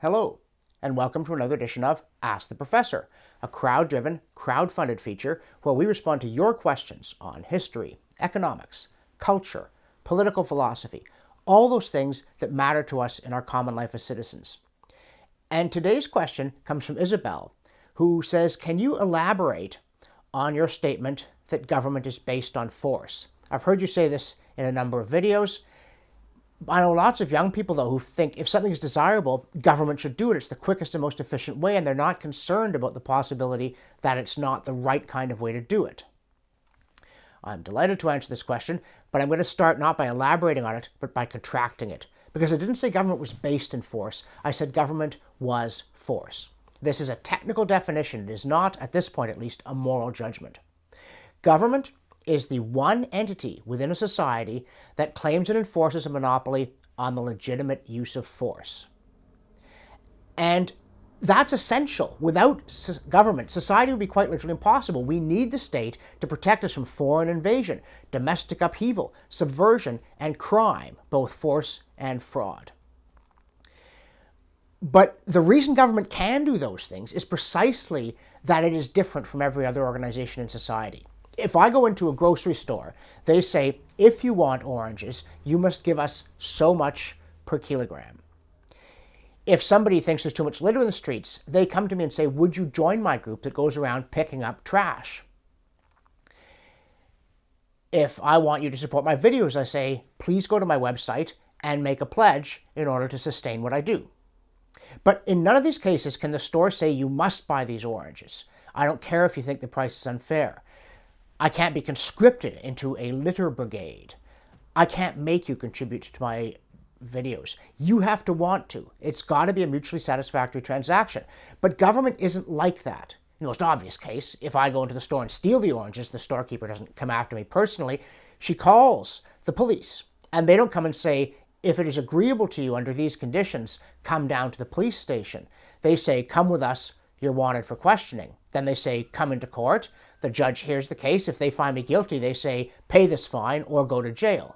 Hello, and welcome to another edition of Ask the Professor, a crowd-driven, crowd-funded feature where we respond to your questions on history, economics, culture, political philosophy, all those things that matter to us in our common life as citizens. And today's question comes from Isabel, who says, can you elaborate on your statement that government is based on force? I've heard you say this in a number of videos. I know lots of young people, though, who think if something is desirable, government should do it. It's the quickest and most efficient way, and they're not concerned about the possibility that it's not the right kind of way to do it. I'm delighted to answer this question, but I'm going to start not by elaborating on it, but by contracting it. Because I didn't say government was based in force. I said government was force. This is a technical definition. It is not, at this point at least, a moral judgment. Government is the one entity within a society that claims and enforces a monopoly on the legitimate use of force. And that's essential. Without government, society would be quite literally impossible. We need the state to protect us from foreign invasion, domestic upheaval, subversion, and crime, both force and fraud. But the reason government can do those things is precisely that it is different from every other organization in society. If I go into a grocery store, they say, if you want oranges, you must give us so much per kilogram. If somebody thinks there's too much litter in the streets, they come to me and say, would you join my group that goes around picking up trash? If I want you to support my videos, I say, please go to my website and make a pledge in order to sustain what I do. But in none of these cases can the store say you must buy these oranges. I don't care if you think the price is unfair. I can't be conscripted into a litter brigade. I can't make you contribute to my videos. You have to want to. It's got to be a mutually satisfactory transaction. But government isn't like that. In the most obvious case, if I go into the store and steal the oranges, the storekeeper doesn't come after me personally. She calls the police. And they don't come and say, if it is agreeable to you under these conditions, come down to the police station. They say, come with us, you're wanted for questioning. Then they say, come into court. The judge hears the case. If they find me guilty, they say, pay this fine or go to jail.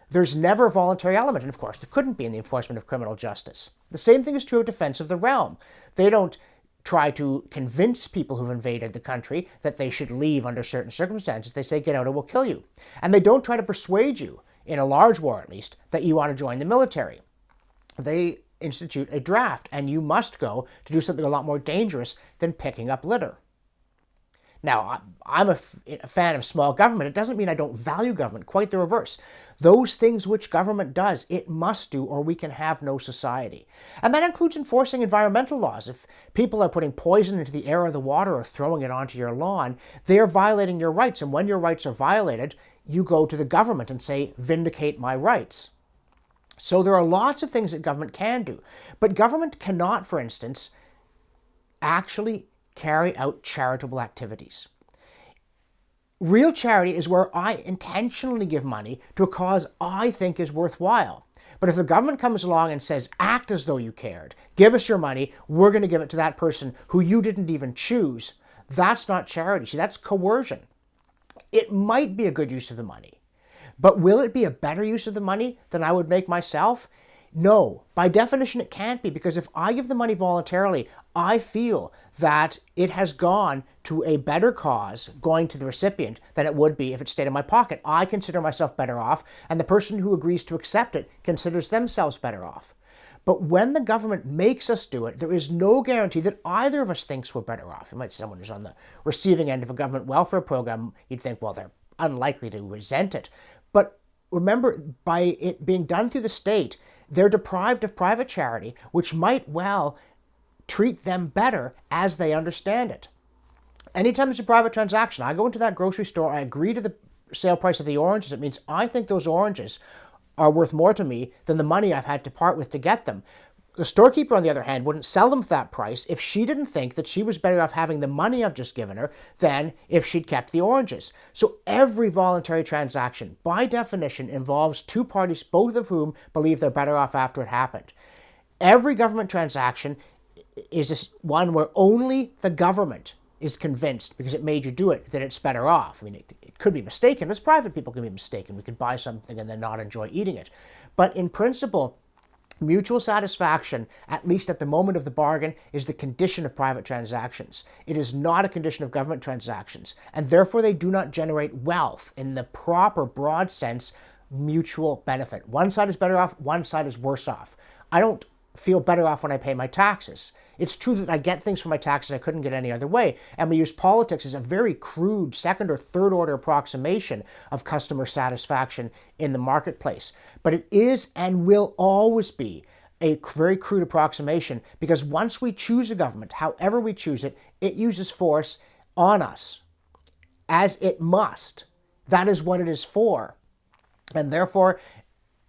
There's never a voluntary element, and of course there couldn't be in the enforcement of criminal justice. The same thing is true of defense of the realm. They don't try to convince people who've invaded the country that they should leave under certain circumstances. They say, get out or we'll kill you. And they don't try to persuade you, in a large war at least, that you want to join the military. They institute a draft, and you must go to do something a lot more dangerous than picking up litter. Now, I'm a fan of small government. It doesn't mean I don't value government. Quite the reverse. Those things which government does, it must do, or we can have no society. And that includes enforcing environmental laws. If people are putting poison into the air or the water or throwing it onto your lawn, they are violating your rights. And when your rights are violated, you go to the government and say, vindicate my rights. So there are lots of things that government can do. But government cannot, for instance, actually carry out charitable activities. Real charity is where I intentionally give money to a cause I think is worthwhile. But if the government comes along and says, act as though you cared, give us your money, we're going to give it to that person who you didn't even choose, that's not charity. See, that's coercion. It might be a good use of the money, but will it be a better use of the money than I would make myself? No, by definition it can't be, because if I give the money voluntarily, I feel that it has gone to a better cause going to the recipient than it would be if it stayed in my pocket. I consider myself better off, and the person who agrees to accept it considers themselves better off. But when the government makes us do it, there is no guarantee that either of us thinks we're better off. You might say someone who's on the receiving end of a government welfare program, you'd think, well, they're unlikely to resent it. But remember, by it being done through the state, they're deprived of private charity, which might well treat them better as they understand it. Anytime there's a private transaction, I go into that grocery store, I agree to the sale price of the oranges. It means I think those oranges are worth more to me than the money I've had to part with to get them. The storekeeper, on the other hand, wouldn't sell them for that price if she didn't think that she was better off having the money I've just given her than if she'd kept the oranges. So every voluntary transaction, by definition, involves two parties, both of whom believe they're better off after it happened. Every government transaction is one where only the government is convinced, because it made you do it, that it's better off. I mean, it could be mistaken. As private people can be mistaken. We could buy something and then not enjoy eating it. But in principle, Mutual satisfaction, at least at the moment of the bargain, is the condition of private transactions. It is not a condition of government transactions, and therefore they do not generate wealth in the proper, broad sense, mutual benefit. One side is better off, one side is worse off. I don't feel better off when I pay my taxes. It's true that I get things from my taxes I couldn't get any other way, and we use politics as a very crude second or third order approximation of customer satisfaction in the marketplace. But it is and will always be a very crude approximation, because once we choose a government, however we choose it, it uses force on us, as it must. That is what it is for. And therefore,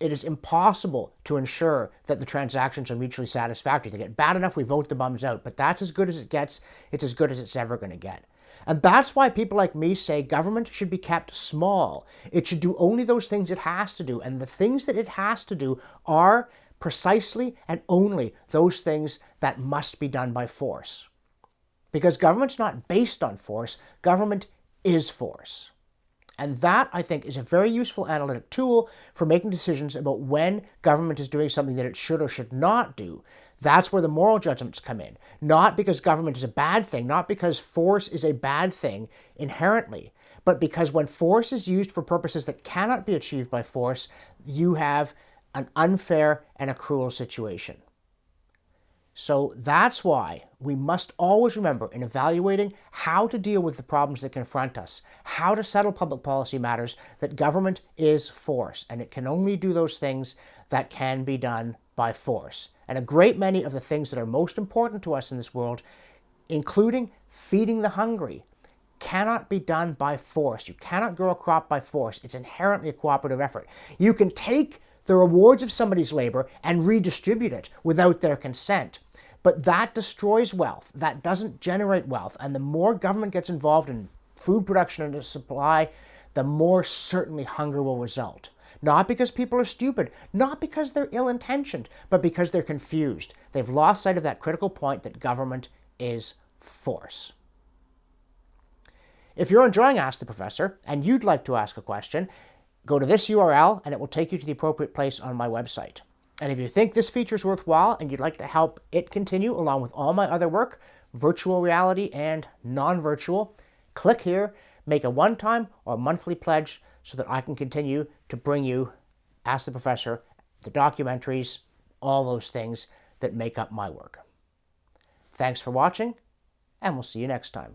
it is impossible to ensure that the transactions are mutually satisfactory. They get bad enough, we vote the bums out. But that's as good as it gets. It's as good as it's ever going to get. And that's why people like me say government should be kept small. It should do only those things it has to do. And the things that it has to do are precisely and only those things that must be done by force. Because government's not based on force. Government is force. And that, I think, is a very useful analytic tool for making decisions about when government is doing something that it should or should not do. That's where the moral judgments come in. Not because government is a bad thing, not because force is a bad thing inherently, but because when force is used for purposes that cannot be achieved by force, you have an unfair and a cruel situation. So that's why we must always remember in evaluating how to deal with the problems that confront us, how to settle public policy matters, that government is force, and it can only do those things that can be done by force. And a great many of the things that are most important to us in this world, including feeding the hungry, cannot be done by force. You cannot grow a crop by force. It's inherently a cooperative effort. You can take the rewards of somebody's labor and redistribute it without their consent. But that destroys wealth. That doesn't generate wealth. And the more government gets involved in food production and supply, the more certainly hunger will result. Not because people are stupid, not because they're ill-intentioned, but because they're confused. They've lost sight of that critical point that government is force. If you're enjoying Ask the Professor and you'd like to ask a question, go to this URL and it will take you to the appropriate place on my website. And if you think this feature is worthwhile and you'd like to help it continue along with all my other work, virtual reality and non-virtual, click here, make a one-time or monthly pledge so that I can continue to bring you Ask the Professor, the documentaries, all those things that make up my work. Thanks for watching, and we'll see you next time.